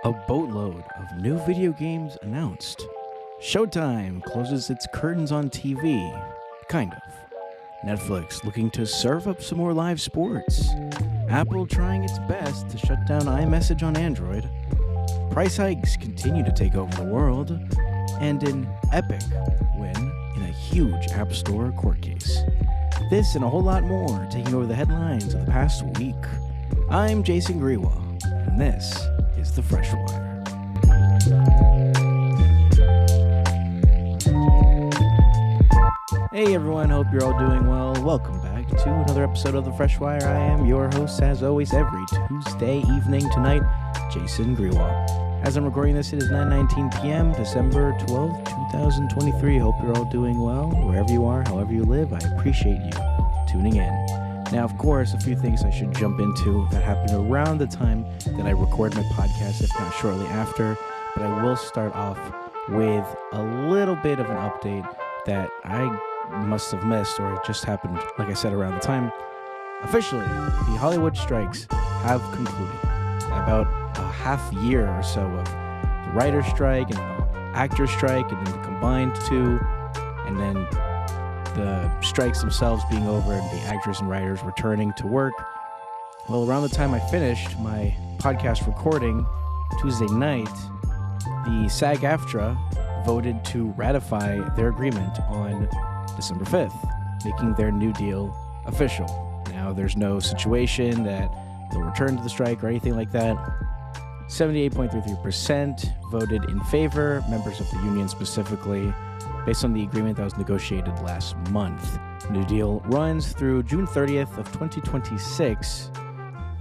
A boatload of new video games announced. Showtime closes its curtains on TV. Kind of. Netflix looking to serve up some more live sports. Apple trying its best to shut down iMessage on Android. Price hikes continue to take over the world. And an epic win in a huge App Store court case. This and a whole lot more taking over the headlines of the past week. I'm Jason Grewal, and this is The Fresh Wire. Hey everyone, hope you're all doing well. Welcome back to another episode of The Fresh Wire. I am your host, as always, every Tuesday evening tonight, Jason Grewal. As I'm recording this, it is 9:19 p.m., December 12th, 2023. Hope you're all doing well, wherever you are, however you live. I appreciate you tuning in. Now, of course, a few things I should jump into that happened around the time that I record my podcast, if not shortly after. But I will start off with a little bit of an update that I must have missed, or it just happened, like I said, around the time. Officially, the Hollywood strikes have concluded. About a half year or so of the writer's strike and the actor's strike, and then the combined two, and then the strikes themselves being over and the actors and writers returning to work. Well, around the time I finished my podcast recording Tuesday night, the SAG-AFTRA voted to ratify their agreement on December 5th, making their new deal official. Now, there's no situation that they'll return to the strike or anything like that. 78.33% voted in favor, members of the union specifically, based on the agreement that was negotiated last month. The new deal runs through June 30th of 2026.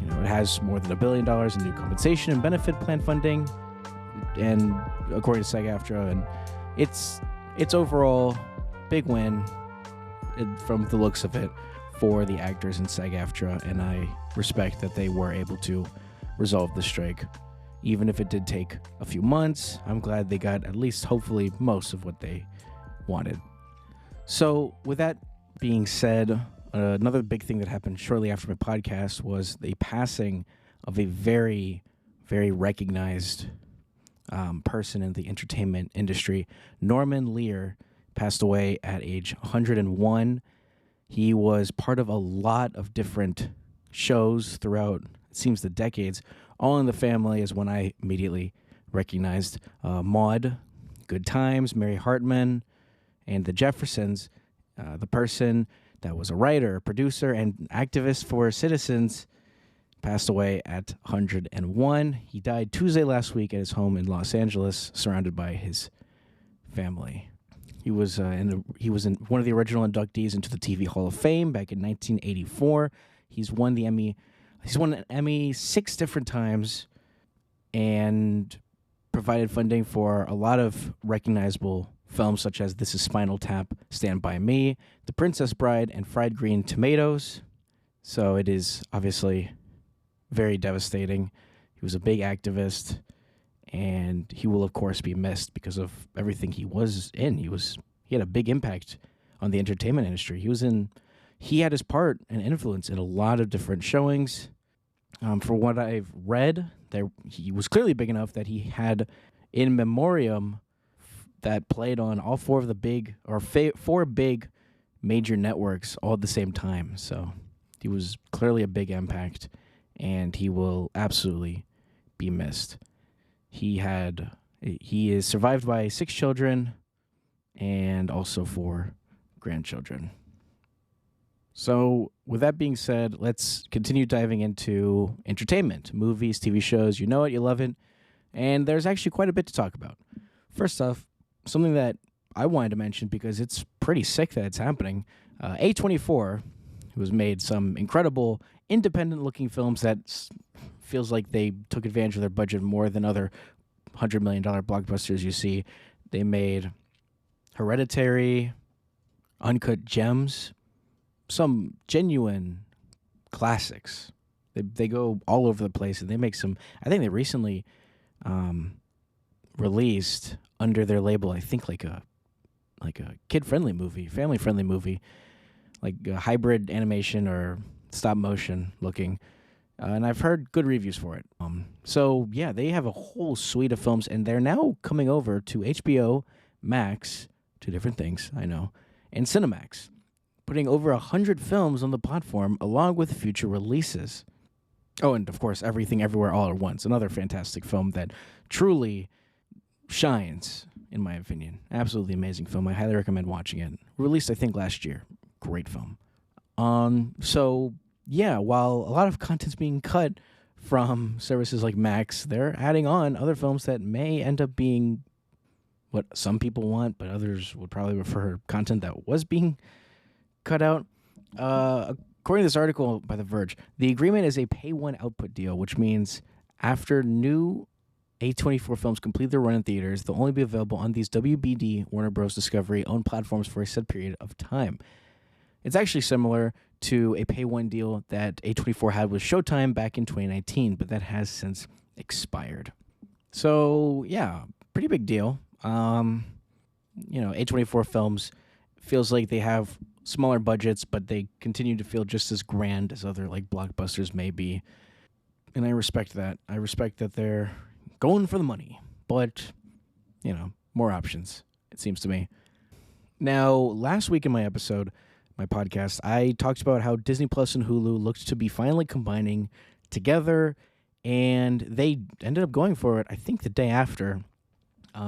It has more than $1 billion in new compensation and benefit plan funding, and according to SAG-AFTRA, and it's overall big win from the looks of it for the actors in SAG-AFTRA, and I respect that they were able to resolve the strike. Even if it did take a few months, I'm glad they got at least, hopefully, most of what they wanted. So, with that being said, another big thing that happened shortly after my podcast was the passing of a very, very recognized person in the entertainment industry. Norman Lear passed away at age 101. He was part of a lot of different shows throughout, it seems, the decades. All in the Family is one I immediately recognized. Maude, Good Times, Mary Hartman, and The Jeffersons. The person that was a writer, producer, and activist for citizens passed away at 101. He died Tuesday last week at his home in Los Angeles, surrounded by his family. He was in one of the original inductees into the TV Hall of Fame back in 1984. He's won an Emmy 6 different times and provided funding for a lot of recognizable films such as This Is Spinal Tap, Stand By Me, The Princess Bride, and Fried Green Tomatoes. So it is obviously very devastating. He was a big activist, and he will, of course, be missed because of everything he was in. He had a big impact on the entertainment industry. He had his part and influence in a lot of different showings. For what I've read, he was clearly big enough that he had in memoriam that played on all four big major networks all at the same time. So he was clearly a big impact, and he will absolutely be missed. He is survived by 6 children and also 4 grandchildren. So, with that being said, let's continue diving into entertainment, movies, TV shows. You know it, you love it, and there's actually quite a bit to talk about. First off, something that I wanted to mention because it's pretty sick that it's happening. A24, who has made some incredible independent-looking films that feels like they took advantage of their budget more than other $100 million blockbusters you see. They made Hereditary, Uncut Gems, some genuine classics. They go all over the place, and they make some. I think they recently released under their label, I think like a kid-friendly movie, family-friendly movie, like a hybrid animation or stop motion looking. and I've heard good reviews for it. So yeah, they have a whole suite of films, and they're now coming over to HBO Max, two different things, I know, and Cinemax, putting over 100 films on the platform along with future releases. Oh, and of course, Everything Everywhere All at Once, another fantastic film that truly shines, in my opinion. Absolutely amazing film. I highly recommend watching it. Released, I think, last year. Great film. So yeah, while a lot of content's being cut from services like Max, they're adding on other films that may end up being what some people want, but others would probably prefer content that was being cut out. According to this article by The Verge, the agreement is a pay-one output deal, which means after new A24 films complete their run in theaters, they'll only be available on these WBD Warner Bros. Discovery-owned platforms for a set period of time. It's actually similar to a pay-one deal that A24 had with Showtime back in 2019, but that has since expired. So, yeah, pretty big deal. A24 films feels like they have smaller budgets, but they continue to feel just as grand as other like blockbusters may be. And I respect that. I respect that they're going for the money, but, more options, it seems to me. Now, last week in my podcast, I talked about how Disney Plus and Hulu looked to be finally combining together, and they ended up going for it, I think, the day after.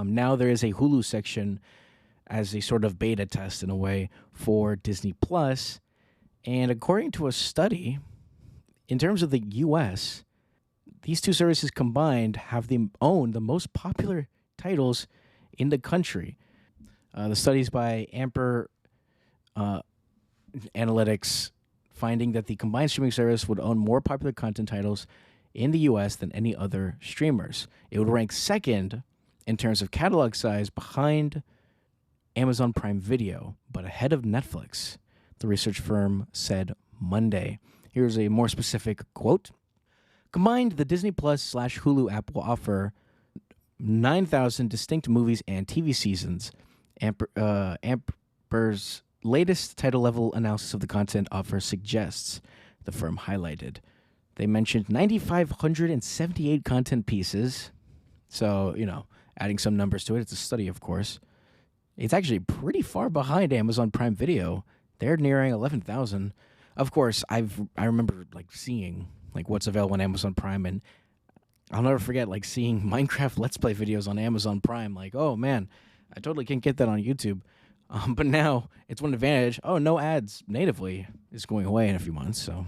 Now there is a Hulu section as a sort of beta test in a way for Disney Plus, and according to a study, in terms of the U.S., these two services combined have own the most popular titles in the country. The studies by Amper Analytics finding that the combined streaming service would own more popular content titles in the U.S. than any other streamers. It would rank second in terms of catalog size behind Amazon Prime Video, but ahead of Netflix, the research firm said Monday. Here's a more specific quote. Combined, the Disney Plus/Hulu app will offer 9,000 distinct movies and TV seasons. Amper's latest title-level analysis of the content offer suggests, the firm highlighted. They mentioned 9,578 content pieces. So, adding some numbers to it. It's a study, of course. It's actually pretty far behind Amazon Prime Video. They're nearing 11,000. Of course, I remember seeing what's available on Amazon Prime, and I'll never forget seeing Minecraft Let's Play videos on Amazon Prime. Oh man, I totally can't get that on YouTube. But now it's one advantage. Oh, no ads natively is going away in a few months. So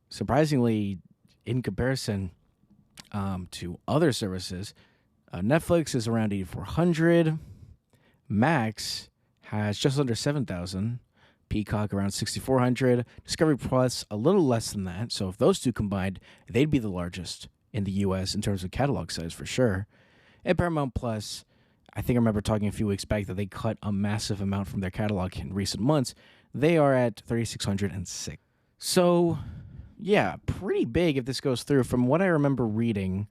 surprisingly, in comparison to other services, Netflix is around 8,400. Max has just under 7,000. Peacock around 6,400. Discovery Plus a little less than that. So if those two combined, they'd be the largest in the U.S. in terms of catalog size for sure. And Paramount Plus, I think I remember talking a few weeks back that they cut a massive amount from their catalog in recent months. They are at 3,606. So, yeah, pretty big if this goes through. From what I remember reading,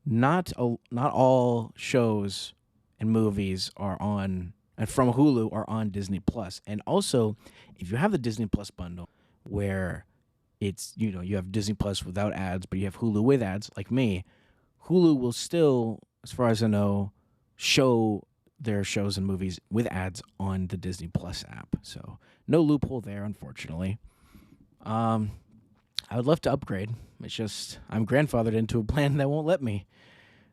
not all shows and movies are on, and from Hulu are on Disney Plus. And also, if you have the Disney Plus bundle, where it's, you have Disney Plus without ads, but you have Hulu with ads, like me, Hulu will still, as far as I know, show their shows and movies with ads on the Disney Plus app. So no loophole there, unfortunately. I would love to upgrade. It's just I'm grandfathered into a plan that won't let me.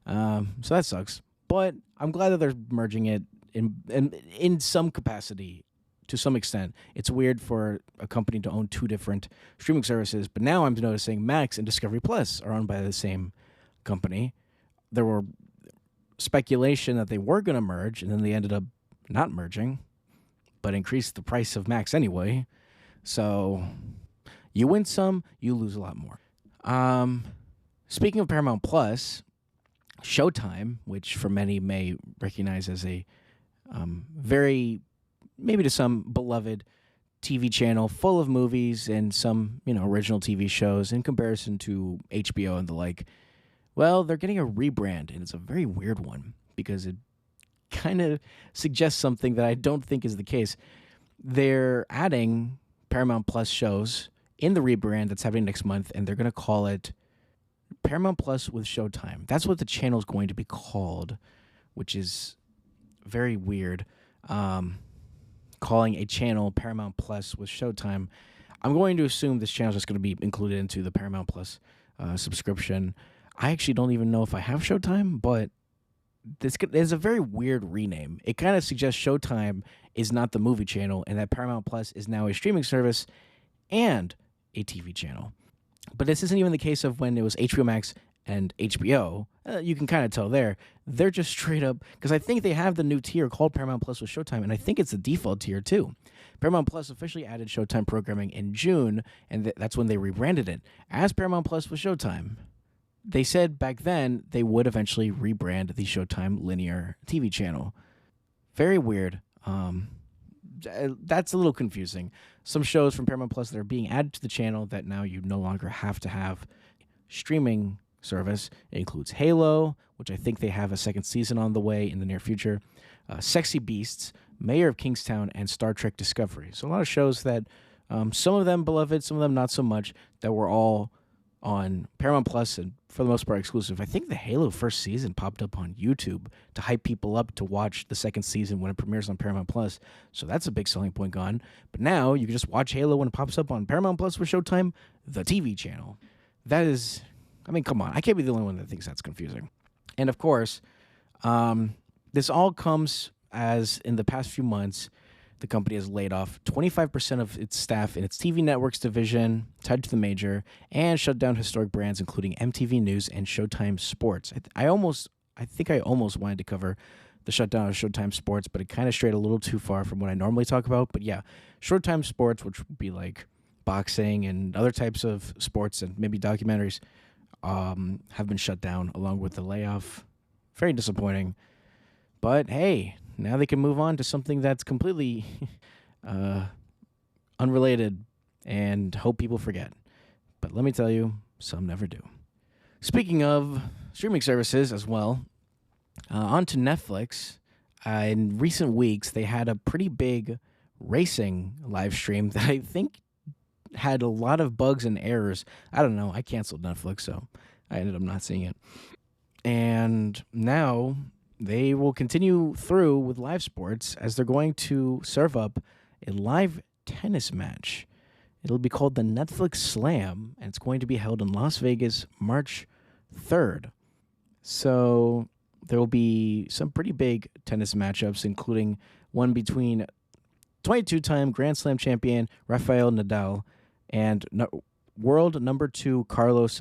So that sucks. But I'm glad that they're merging it in some capacity, to some extent. It's weird for a company to own two different streaming services, but now I'm noticing Max and Discovery Plus are owned by the same company. There were speculation that they were going to merge, and then they ended up not merging, but increased the price of Max anyway. So you win some, you lose a lot more. Speaking of Paramount Plus, Showtime, which for many may recognize as a very, maybe to some, beloved TV channel full of movies and some, original TV shows in comparison to HBO and the like. Well, they're getting a rebrand, and it's a very weird one because it kind of suggests something that I don't think is the case. They're adding Paramount Plus shows in the rebrand that's happening next month, and they're going to call it Paramount Plus with Showtime. That's what the channel is going to be called, which is very weird. Calling a channel Paramount Plus with Showtime. I'm going to assume this channel is just going to be included into the Paramount Plus subscription. I actually don't even know if I have Showtime, but this is a very weird rename. It kind of suggests Showtime is not the movie channel and that Paramount Plus is now a streaming service and a TV channel. But this isn't even the case of when it was HBO Max and HBO. You can kind of tell there. They're just straight up, because I think they have the new tier called Paramount Plus with Showtime, and I think it's the default tier too. Paramount Plus officially added Showtime programming in June, and that's when they rebranded it as Paramount Plus with Showtime. They said back then they would eventually rebrand the Showtime linear TV channel. Very weird. That's a little confusing. Some shows from Paramount Plus that are being added to the channel that now you no longer have to have streaming service. It includes Halo, which I think they have a second season on the way in the near future, Sexy Beasts, Mayor of Kingstown, and Star Trek Discovery. So a lot of shows that some of them beloved, some of them not so much, that were all on Paramount Plus and for the most part exclusive. I think the Halo first season popped up on YouTube to hype people up to watch the second season when it premieres on Paramount Plus. So that's a big selling point gone. But now you can just watch Halo when it pops up on Paramount Plus with Showtime, the TV channel. That is, I mean, come on. I can't be the only one that thinks that's confusing. And of course, this all comes as in the past few months, the company has laid off 25% of its staff in its TV networks division tied to the major and shut down historic brands including MTV News and Showtime Sports. I think I almost wanted to cover the shutdown of Showtime Sports, but it kind of strayed a little too far from what I normally talk about. But yeah, Showtime Sports, which would be like boxing and other types of sports and maybe documentaries, have been shut down along with the layoff. Very disappointing. But hey, now they can move on to something that's completely unrelated and hope people forget. But let me tell you, some never do. Speaking of streaming services as well, on to Netflix. In recent weeks, they had a pretty big racing live stream that I think had a lot of bugs and errors. I don't know. I canceled Netflix, so I ended up not seeing it. And now they will continue through with live sports as they're going to serve up a live tennis match. It'll be called the Netflix Slam, and it's going to be held in Las Vegas March 3rd. So there will be some pretty big tennis matchups, including one between 22-time Grand Slam champion Rafael Nadal and world number 2 Carlos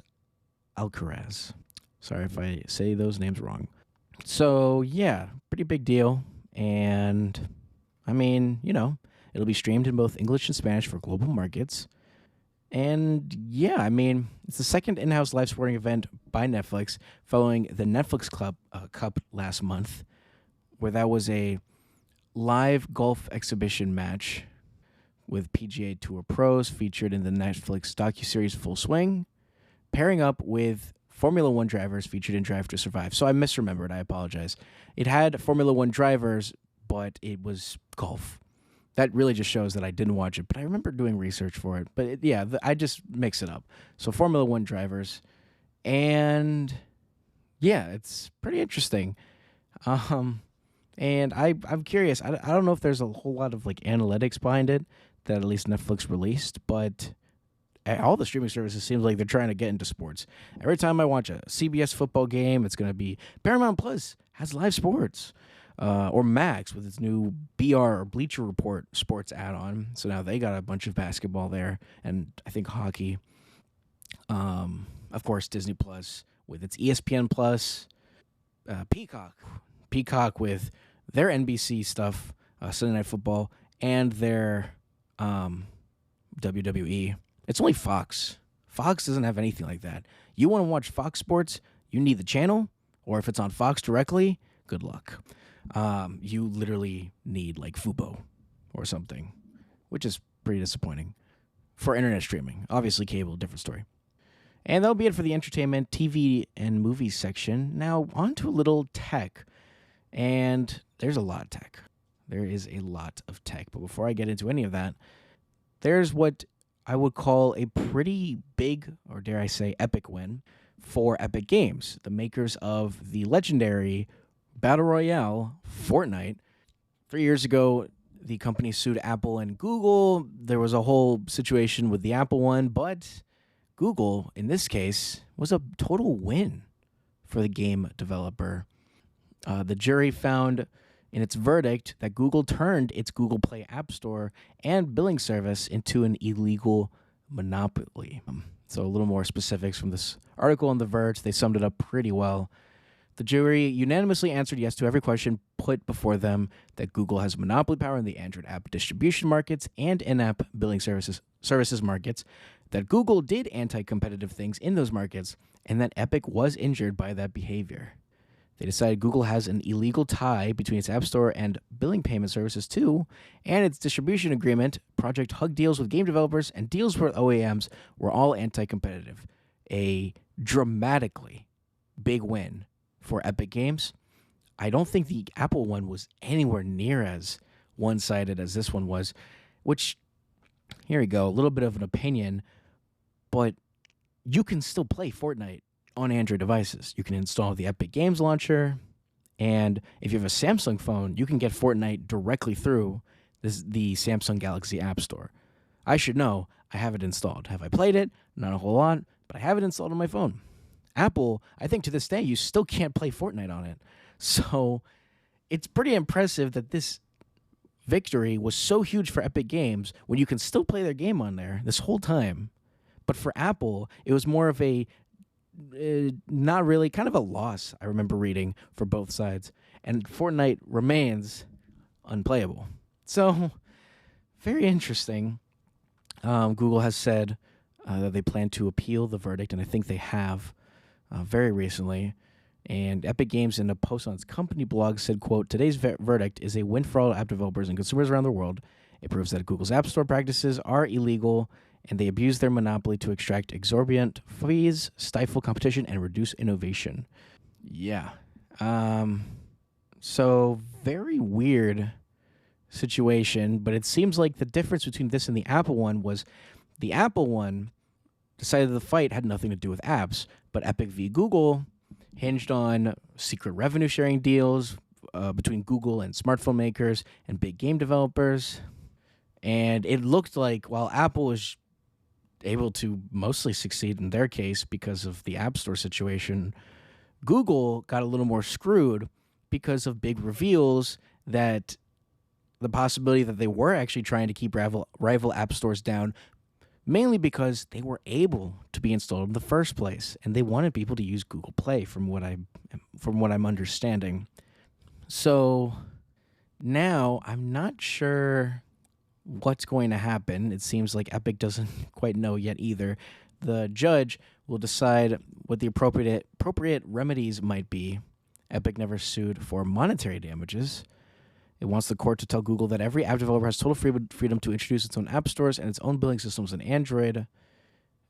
Alcaraz. Sorry if I say those names wrong. So, yeah, pretty big deal. And, I mean, you know, it'll be streamed in both English and Spanish for global markets. And, yeah, I mean, it's the second in-house live sporting event by Netflix following the Netflix Cup last month, where that was a live golf exhibition match with PGA Tour pros featured in the Netflix docuseries Full Swing, pairing up with Formula One drivers featured in Drive to Survive. So I misremembered. I apologize. It had Formula One drivers, but it was golf. That really just shows that I didn't watch it, but I remember doing research for it. But I just mix it up. So Formula One drivers, and yeah, it's pretty interesting. And I'm curious. I don't know if there's a whole lot of like analytics behind it that at least Netflix released, but all the streaming services seems like they're trying to get into sports. Every time I watch a CBS football game, it's going to be Paramount Plus has live sports, or Max with its new BR or Bleacher Report sports add-on. So now they got a bunch of basketball there, and I think hockey. Of course, Disney Plus with its ESPN Plus, Peacock with their NBC stuff, Sunday Night Football, and their WWE. It's only Fox. Fox doesn't have anything like that. You want to watch Fox Sports, you need the channel, or if it's on Fox directly, good luck. You literally need like Fubo or something, which is pretty disappointing for internet streaming. Obviously, cable, different story. And that'll be it for the entertainment, TV, and movies section. Now, on to a little tech. And there's a lot of tech. There is a lot of tech. But before I get into any of that, there's what I would call a pretty big, or dare I say, epic win for Epic Games, the makers of the legendary Battle Royale Fortnite. 3 years ago, the company sued Apple and Google. There was a whole situation with the Apple one, but Google, in this case, was a total win for the game developer. The jury found in its verdict that Google turned its Google Play App Store and billing service into an illegal monopoly. So a little more specifics from this article on The Verge. They summed it up pretty well. The jury unanimously answered yes to every question put before them, that Google has monopoly power in the Android app distribution markets and in-app billing services markets, that Google did anti-competitive things in those markets, and that Epic was injured by that behavior. They decided Google has an illegal tie between its App Store and billing payment services too, and its distribution agreement, Project Hug deals with game developers, and deals with OEMs were all anti-competitive. A dramatically big win for Epic Games. I don't think the Apple one was anywhere near as one-sided as this one was, which, here we go, a little bit of an opinion, but you can still play Fortnite on Android devices. You can install the Epic Games launcher, and if you have a Samsung phone, you can get Fortnite directly through the Samsung Galaxy App Store. I should know. I have it installed. Have I played it? Not a whole lot, but I have it installed on my phone. Apple, I think to this day, you still can't play Fortnite on it. So it's pretty impressive that this victory was so huge for Epic Games when you can still play their game on there this whole time. But for Apple, it was more of a not really, kind of a loss, I remember reading, for both sides. And Fortnite remains unplayable. So, very interesting. Google has said that they plan to appeal the verdict, and I think they have very recently. And Epic Games, in a post on its company blog, said, quote, "Today's verdict is a win for all app developers and consumers around the world. It proves that Google's App Store practices are illegal, and they abuse their monopoly to extract exorbitant fees, stifle competition, and reduce innovation." Yeah. So, very weird situation, but it seems like the difference between this and the Apple one was the Apple one decided the fight had nothing to do with apps, but Epic v. Google hinged on secret revenue sharing deals between Google and smartphone makers and big game developers. And it looked like while Apple was able to mostly succeed in their case because of the App Store situation, Google got a little more screwed because of big reveals that the possibility that they were actually trying to keep rival app stores down, mainly because they were able to be installed in the first place, and they wanted people to use Google Play, from what I'm understanding. So now I'm not sure what's going to happen. It seems like Epic doesn't quite know yet either. The judge will decide what the appropriate remedies might be. Epic never sued for monetary damages. It wants the court to tell Google that every app developer has total freedom to introduce its own app stores and its own billing systems on Android.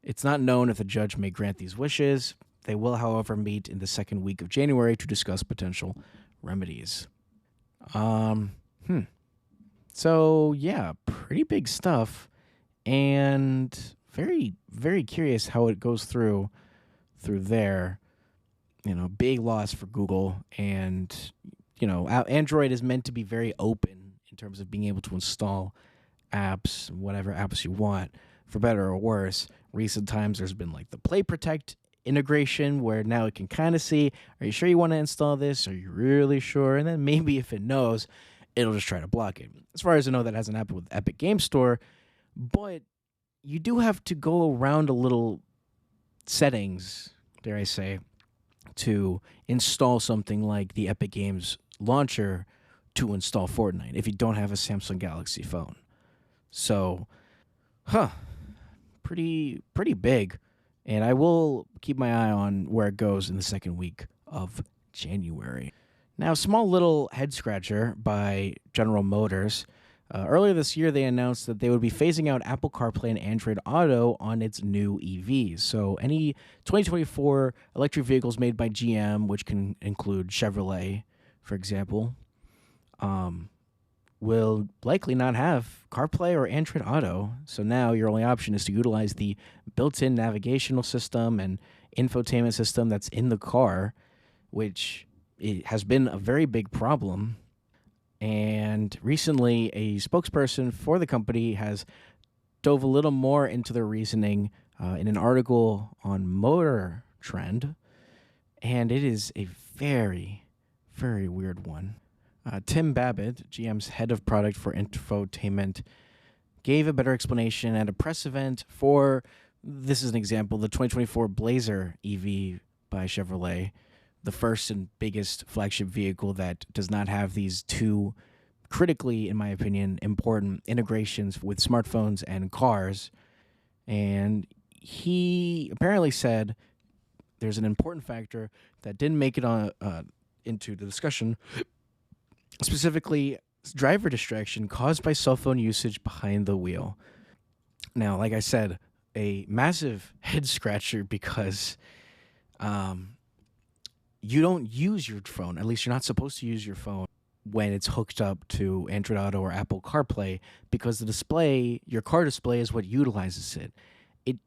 It's not known if the judge may grant these wishes. They will, however, meet in the second week of January to discuss potential remedies. So, yeah, pretty big stuff, and very, very curious how it goes through there. You know, big loss for Google, and you know, Android is meant to be very open in terms of being able to install apps, whatever apps you want, for better or worse. Recent times, there's been like the Play Protect integration where now it can kind of see, are you sure you want to install this? Are you really sure? And then maybe if it knows, it'll just try to block it. As far as I know, that hasn't happened with Epic Game Store, but you do have to go around a little settings, dare I say, to install something like the Epic Games launcher to install Fortnite if you don't have a Samsung Galaxy phone. So, pretty big. And I will keep my eye on where it goes in the second week of January. Now, small little head scratcher by General Motors. Earlier this year, they announced that they would be phasing out Apple CarPlay and Android Auto on its new EVs. So any 2024 electric vehicles made by GM, which can include Chevrolet, for example, will likely not have CarPlay or Android Auto. So now your only option is to utilize the built-in navigational system and infotainment system that's in the car, which it has been a very big problem. And recently, a spokesperson for the company has dove a little more into their reasoning in an article on Motor Trend, and it is a very, very weird one. Tim Babbitt, GM's head of product for infotainment, gave a better explanation at a press event for, this is an example, the 2024 Blazer EV by Chevrolet, the first and biggest flagship vehicle that does not have these two critically, in my opinion, important integrations with smartphones and cars. And he apparently said there's an important factor that didn't make it on into the discussion, specifically driver distraction caused by cell phone usage behind the wheel. Now, like I said, a massive head scratcher because you don't use your phone. At least you're not supposed to use your phone when it's hooked up to Android Auto or Apple CarPlay, because the display, your car display, is what utilizes it. It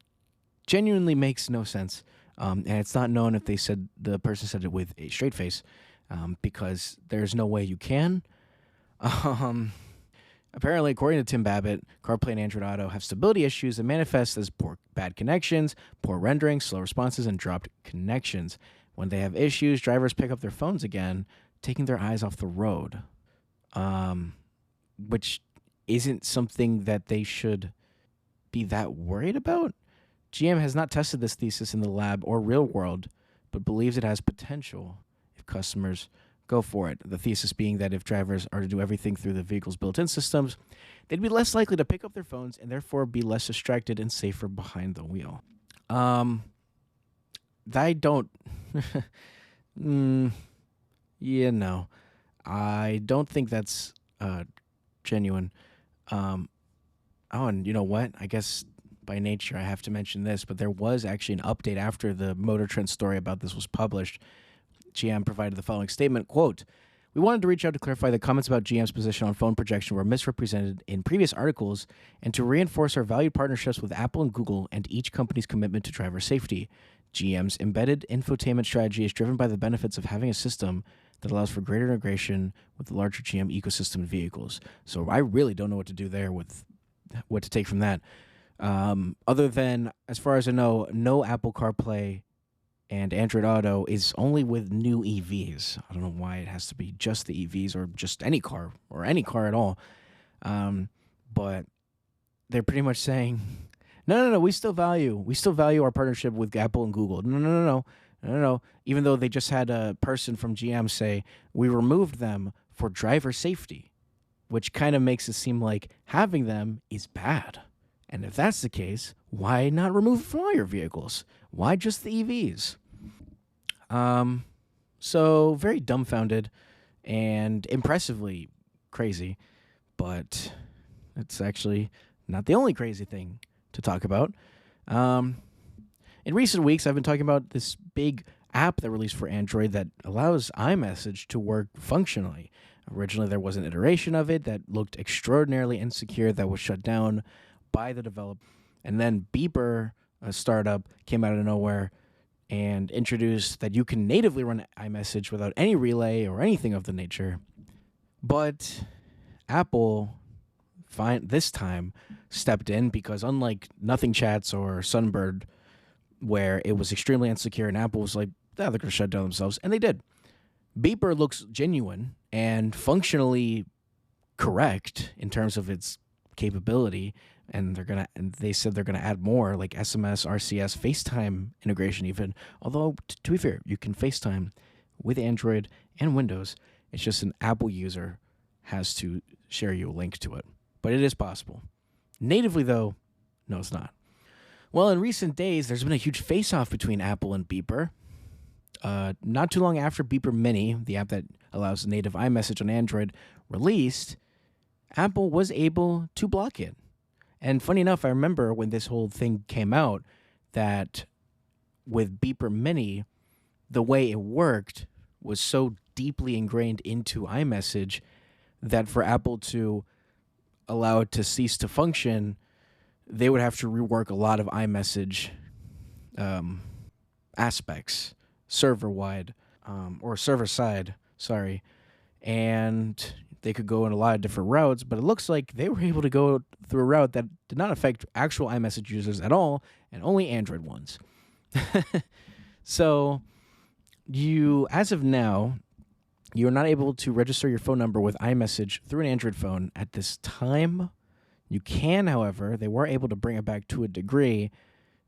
genuinely makes no sense, and it's not known if the person said it with a straight face, because there's no way you can. Apparently, according to Tim Babbitt, CarPlay and Android Auto have stability issues that manifest as bad connections, poor rendering, slow responses, and dropped connections. When they have issues, drivers pick up their phones again, taking their eyes off the road, which isn't something that they should be that worried about. GM has not tested this thesis in the lab or real world, but believes it has potential if customers go for it. The thesis being that if drivers are to do everything through the vehicle's built-in systems, they'd be less likely to pick up their phones and therefore be less distracted and safer behind the wheel. I don't... no. I don't think that's genuine. And you know what? I guess by nature I have to mention this, but there was actually an update after the Motor Trend story about this was published. GM provided the following statement, quote, "We wanted to reach out to clarify the comments about GM's position on phone projection were misrepresented in previous articles and to reinforce our valued partnerships with Apple and Google and each company's commitment to driver safety. GM's embedded infotainment strategy is driven by the benefits of having a system that allows for greater integration with the larger GM ecosystem vehicles." So I really don't know what to do there with what to take from that. Other than, as far as I know, no Apple CarPlay and Android Auto is only with new EVs. I don't know why it has to be just the EVs or just any car or any car at all. But they're pretty much saying, no, we still value our partnership with Apple and Google. No. Even though they just had a person from GM say, we removed them for driver safety, which kind of makes it seem like having them is bad. And if that's the case, why not remove it from all your vehicles? Why just the EVs? So very dumbfounded and impressively crazy, but it's actually not the only crazy thing to talk about. In recent weeks, I've been talking about this big app that released for Android that allows iMessage to work functionally. Originally, there was an iteration of it that looked extraordinarily insecure that was shut down by the developer. And then Beeper, a startup, came out of nowhere and introduced that you can natively run iMessage without any relay or anything of the nature. But Apple this time stepped in because unlike Nothing Chats or Sunbird, where it was extremely insecure and Apple was like, they're going to shut down themselves, and they did. Beeper looks genuine and functionally correct in terms of its capability, and they said they're gonna add more like SMS, RCS, FaceTime integration even. Although to be fair, you can FaceTime with Android and Windows. It's just an Apple user has to share you a link to it, but it is possible. Natively though, no, it's not. Well, in recent days, there's been a huge face-off between Apple and Beeper. Not too long after Beeper Mini, the app that allows native iMessage on Android, released, Apple was able to block it. And funny enough, I remember when this whole thing came out that with Beeper Mini, the way it worked was so deeply ingrained into iMessage that for Apple to allow it to cease to function, they would have to rework a lot of iMessage aspects, server-wide, or server-side, sorry. And they could go in a lot of different routes, but it looks like they were able to go through a route that did not affect actual iMessage users at all, and only Android ones. So as of now, you are not able to register your phone number with iMessage through an Android phone at this time. You can, however, they were able to bring it back to a degree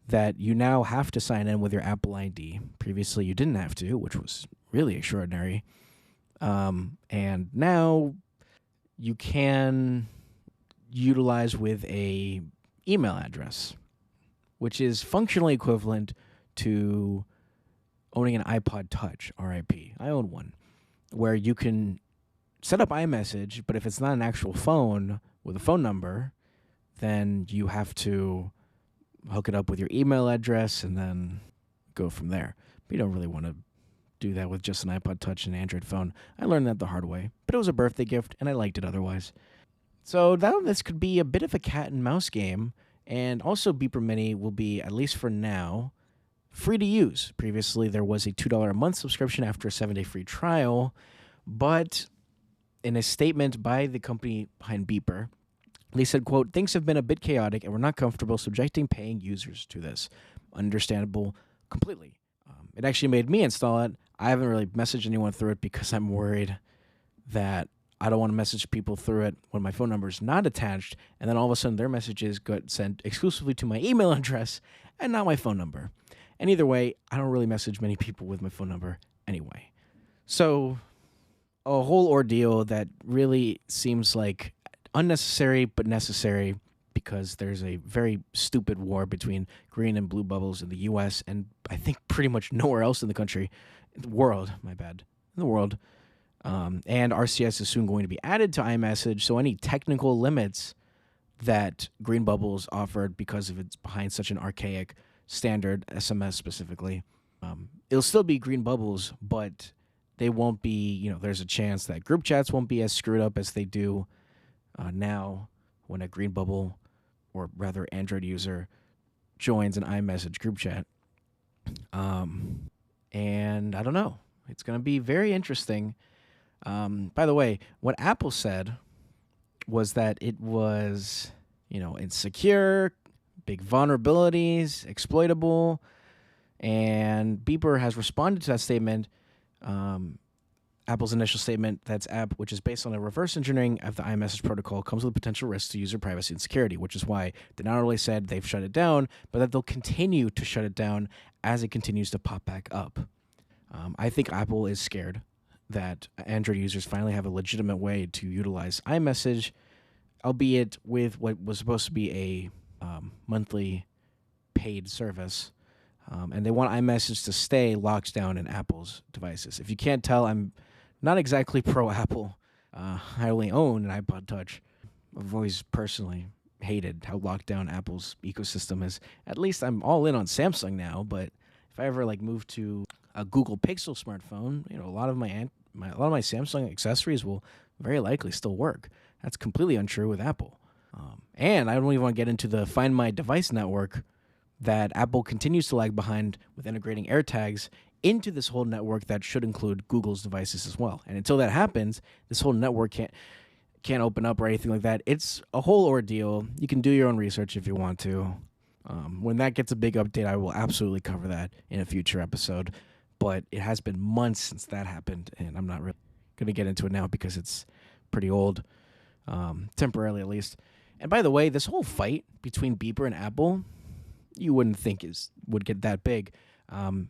that you now have to sign in with your Apple ID. Previously, you didn't have to, which was really extraordinary. And now you can utilize with a email address, which is functionally equivalent to owning an iPod Touch, RIP. I own one, where you can set up iMessage, but if it's not an actual phone with a phone number, then you have to hook it up with your email address and then go from there. But you don't really want to do that with just an iPod Touch and an Android phone. I learned that the hard way, but it was a birthday gift, and I liked it otherwise. So now this could be a bit of a cat and mouse game, and also Beeper Mini will be, at least for now, free to use. Previously, there was a $2 a month subscription after a 7-day free trial, but in a statement by the company behind Beeper, they said, quote, "Things have been a bit chaotic and we're not comfortable subjecting paying users to this." Understandable completely. It actually made me install it. I haven't really messaged anyone through it because I'm worried that I don't want to message people through it when my phone number is not attached, and then all of a sudden their messages get sent exclusively to my email address and not my phone number. And either way, I don't really message many people with my phone number anyway. So a whole ordeal that really seems like unnecessary but necessary, because there's a very stupid war between green and blue bubbles in the U.S. and I think pretty much nowhere else in the world. And RCS is soon going to be added to iMessage, so any technical limits that green bubbles offered because of it's behind such an archaic standard, SMS specifically, it'll still be green bubbles, but they won't be, there's a chance that group chats won't be as screwed up as they do now when a green bubble, or rather Android user, joins an iMessage group chat. And I don't know. It's going to be very interesting. By the way, what Apple said was that it was, insecure, big vulnerabilities, exploitable, and Beeper has responded to that statement. Apple's initial statement, that's app, which is based on a reverse engineering of the iMessage protocol, comes with potential risks to user privacy and security, which is why they not only said they've shut it down, but that they'll continue to shut it down as it continues to pop back up. I think Apple is scared that Android users finally have a legitimate way to utilize iMessage, albeit with what was supposed to be a monthly paid service. And they want iMessage to stay locked down in Apple's devices. If you can't tell, I'm not exactly pro-Apple. I only own an iPod Touch. I've always personally hated how locked down Apple's ecosystem is. At least I'm all in on Samsung now, but if I ever move to a Google Pixel smartphone, a lot of my Samsung accessories will very likely still work. That's completely untrue with Apple. And I don't even want to get into the Find My Device network that Apple continues to lag behind with integrating AirTags into this whole network that should include Google's devices as well. And until that happens, this whole network can't open up or anything like that. It's a whole ordeal. You can do your own research if you want to. When that gets a big update, I will absolutely cover that in a future episode. But it has been months since that happened, and I'm not really going to get into it now because it's pretty old, temporarily at least. And by the way, this whole fight between Beeper and Apple, you wouldn't think would get that big. And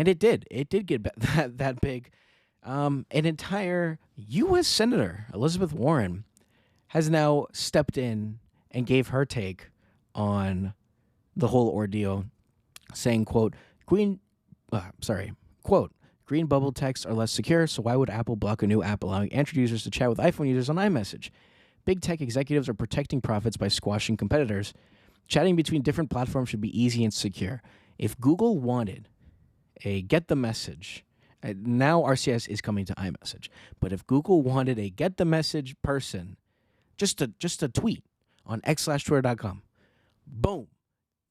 it did. It did get that big. An entire U.S. Senator, Elizabeth Warren, has now stepped in and gave her take on the whole ordeal, saying, quote, green bubble texts are less secure, so why would Apple block a new app allowing Android users to chat with iPhone users on iMessage? Big tech executives are protecting profits by squashing competitors. Chatting between different platforms should be easy and secure. If Google wanted a get the message, now RCS is coming to iMessage, but if Google wanted a get the message person, just a tweet on x/twitter.com, boom,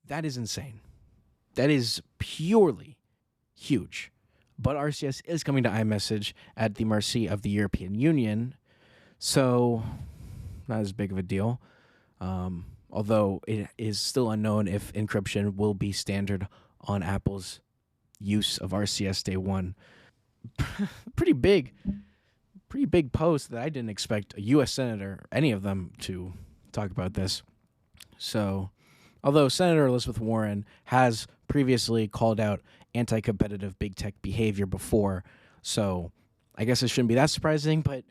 that is insane. That is purely huge. But RCS is coming to iMessage at the mercy of the European Union, so not as big of a deal. Although it is still unknown if encryption will be standard on Apple's use of RCS day one. Pretty big post that I didn't expect a U.S. senator, any of them, to talk about this. So, although Senator Elizabeth Warren has previously called out anti-competitive big tech behavior before, so I guess it shouldn't be that surprising, but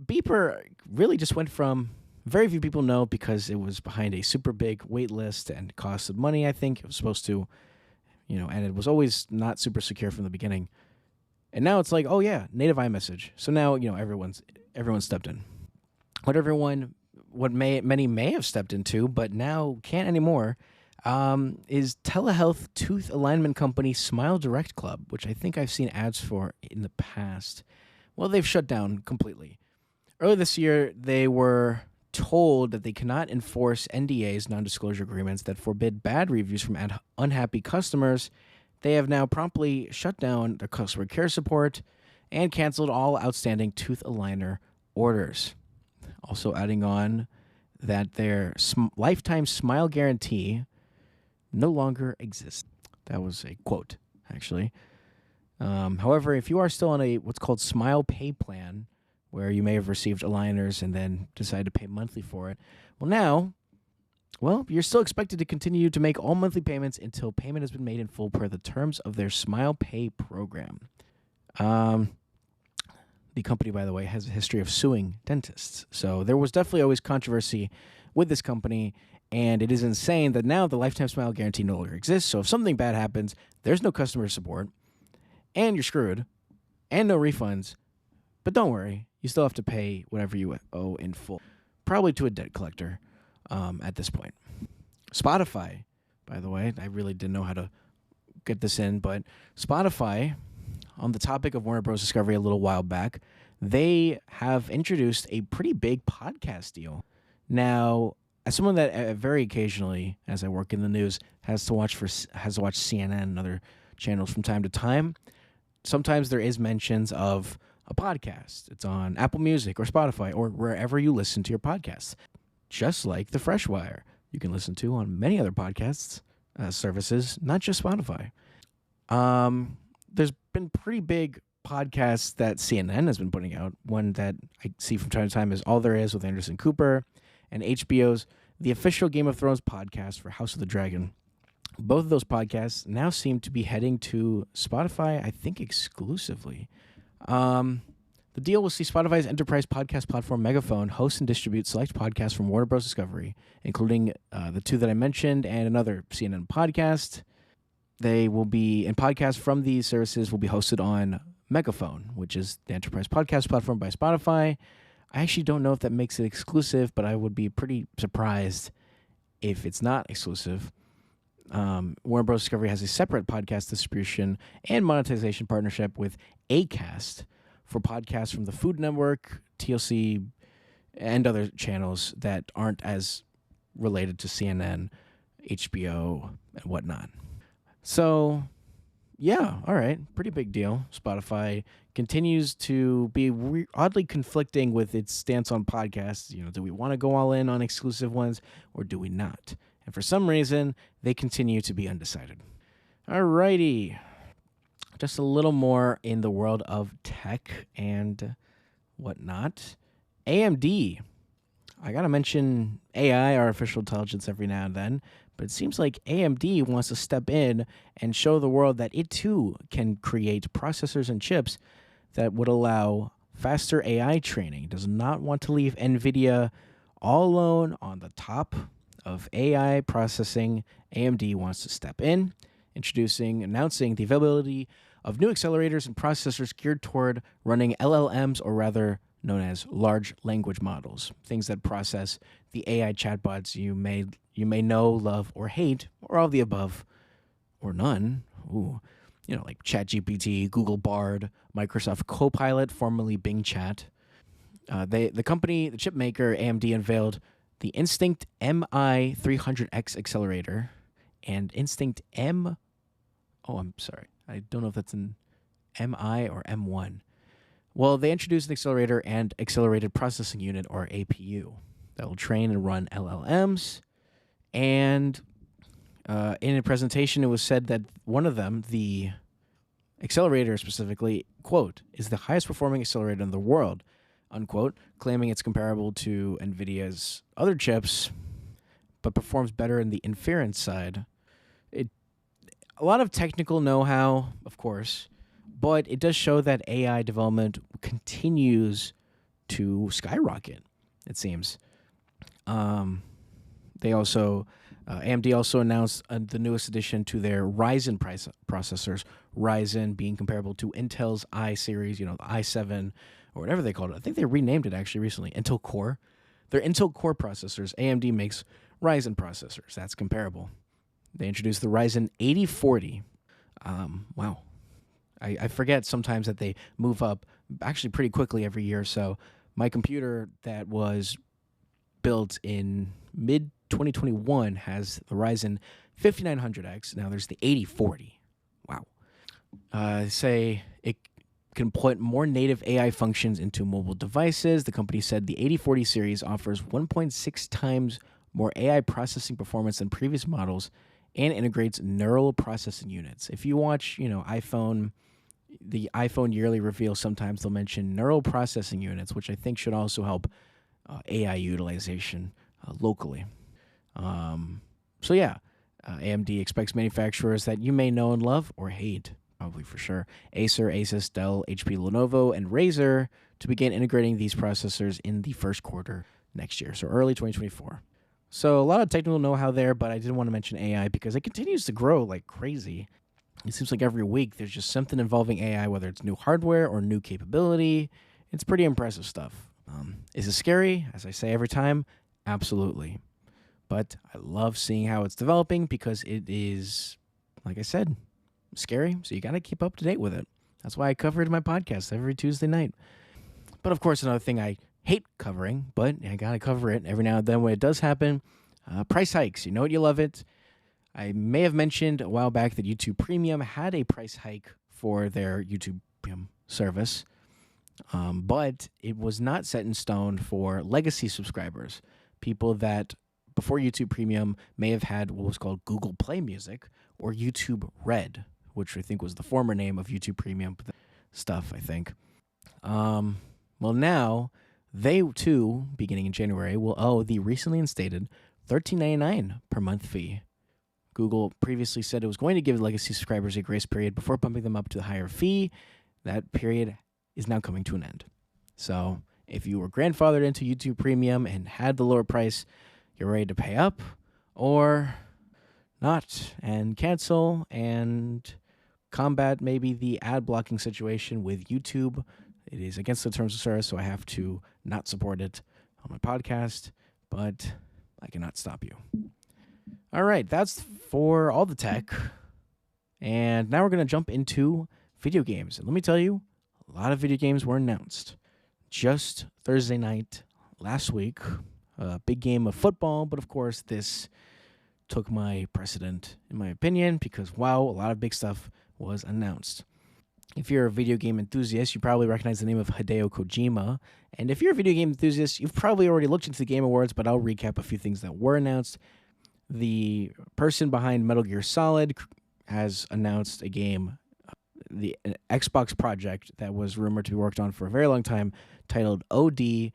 Beeper really just went from very few people know because it was behind a super big wait list and costed money, I think. It was supposed to, and it was always not super secure from the beginning. And now it's like, oh yeah, native iMessage. So now, everyone's stepped in. Many may have stepped into, but now can't anymore, is telehealth tooth alignment company Smile Direct Club, which I think I've seen ads for in the past. Well, they've shut down completely. Earlier this year, they were told that they cannot enforce NDAs, non-disclosure agreements, that forbid bad reviews from unhappy customers. They have now promptly shut down their customer care support and canceled all outstanding tooth aligner orders. Also adding on that their lifetime smile guarantee no longer exists. That was a quote, actually. However, if you are still on a what's called Smile Pay plan, where you may have received aligners and then decide to pay monthly for it, you're still expected to continue to make all monthly payments until payment has been made in full per the terms of their Smile Pay program. The company, by the way, has a history of suing dentists. So there was definitely always controversy with this company, and it is insane that now the lifetime smile guarantee no longer exists. So if something bad happens, there's no customer support, and you're screwed, and no refunds. But don't worry, you still have to pay whatever you owe in full, probably to a debt collector at this point. Spotify, by the way, I really didn't know how to get this in, but Spotify, on the topic of Warner Bros. Discovery a little while back, they have introduced a pretty big podcast deal. Now, as someone that very occasionally, as I work in the news, has to watch CNN and other channels from time to time, sometimes there is mentions of a podcast. It's on Apple Music or Spotify or wherever you listen to your podcasts. Just like The Fresh Wire, you can listen to on many other podcasts services, not just Spotify. There's been pretty big podcasts that CNN has been putting out. One that I see from time to time is All There Is with Anderson Cooper, and HBO's The Official Game of Thrones podcast for House of the Dragon. Both of those podcasts now seem to be heading to Spotify, I think exclusively. The deal will see Spotify's enterprise podcast platform Megaphone host and distribute select podcasts from Warner Bros. Discovery, including the two that I mentioned and another CNN podcast. They will be, and podcasts from these services will be hosted on Megaphone, which is the enterprise podcast platform by Spotify. I actually don't know if that makes it exclusive, but I would be pretty surprised if it's not exclusive. Warner Bros. Discovery has a separate podcast distribution and monetization partnership with Acast for podcasts from the Food Network, TLC, and other channels that aren't as related to CNN, HBO, and whatnot. So, yeah, all right, pretty big deal. Spotify continues to be oddly conflicting with its stance on podcasts. Do we want to go all in on exclusive ones or do we not? And for some reason, they continue to be undecided. All righty. Just a little more in the world of tech and whatnot. AMD. I got to mention AI, artificial intelligence, every now and then, but it seems like AMD wants to step in and show the world that it too can create processors and chips that would allow faster AI training. It does not want to leave NVIDIA all alone on the top of AI processing. AMD wants to step in, announcing the availability of new accelerators and processors geared toward running LLMs, or rather known as large language models, things that process the AI chatbots you may know, love, or hate, or all of the above, or none. Like ChatGPT, Google Bard, Microsoft Copilot, formerly Bing Chat. The chip maker AMD unveiled the Instinct MI300X accelerator and Instinct I don't know if that's an MI or M1. Well, they introduced an accelerator and accelerated processing unit, or APU, that will train and run LLMs. And in a presentation, it was said that one of them, the accelerator specifically, quote, is the highest performing accelerator in the world, unquote, claiming it's comparable to NVIDIA's other chips, but performs better in the inference side. A lot of technical know-how, of course, but it does show that AI development continues to skyrocket, it seems. They also, AMD also announced the newest addition to their Ryzen processors, Ryzen being comparable to Intel's i series, the i7 or whatever they called it. I think they renamed it actually recently, Intel Core. They're Intel Core processors. AMD makes Ryzen processors. That's comparable. They introduced the Ryzen 8040. Wow. I forget sometimes that they move up actually pretty quickly every year. So my computer that was built in mid-2021 has the Ryzen 5900X. Now there's the 8040. Wow. Say it can put more native AI functions into mobile devices. The company said the 8040 series offers 1.6 times more AI processing performance than previous models and integrates neural processing units. If you watch, the iPhone yearly reveal, sometimes they'll mention neural processing units, which I think should also help AI utilization locally. So yeah, AMD expects manufacturers that you may know and love or hate, probably for sure, Acer, Asus, Dell, HP, Lenovo, and Razer, to begin integrating these processors in the first quarter next year, so early 2024. So a lot of technical know-how there, but I didn't want to mention AI because it continues to grow like crazy. It seems like every week there's just something involving AI, whether it's new hardware or new capability. It's pretty impressive stuff. Is it scary? As I say every time, absolutely. But I love seeing how it's developing because it is, like I said, scary. So you got to keep up to date with it. That's why I cover it in my podcast every Tuesday night. But of course, another thing I hate covering, but I got to cover it every now and then when it does happen. Price hikes. You know it, you love it. I may have mentioned a while back that YouTube Premium had a price hike for their YouTube Premium service, but it was not set in stone for legacy subscribers, people that before YouTube Premium may have had what was called Google Play Music or YouTube Red, which I think was the former name of YouTube Premium stuff, I think. Well, now they too, beginning in January, will owe the recently instated $13.99 per month fee. Google previously said it was going to give legacy subscribers a grace period before bumping them up to the higher fee. That period is now coming to an end. So if you were grandfathered into YouTube Premium and had the lower price, you're ready to pay up or not and cancel and combat maybe the ad blocking situation with YouTube. It is against the terms of service, so I have to not support it on my podcast, but I cannot stop you. All right, that's for all the tech. And now we're going to jump into video games. And let me tell you, a lot of video games were announced. Just Thursday night last week, a big game of football, but of course this took my precedent, in my opinion, because wow, a lot of big stuff was announced. If you're a video game enthusiast, you probably recognize the name of Hideo Kojima. And if you're a video game enthusiast, you've probably already looked into the Game Awards, but I'll recap a few things that were announced. The person behind Metal Gear Solid has announced a game, an Xbox project that was rumored to be worked on for a very long time, titled OD.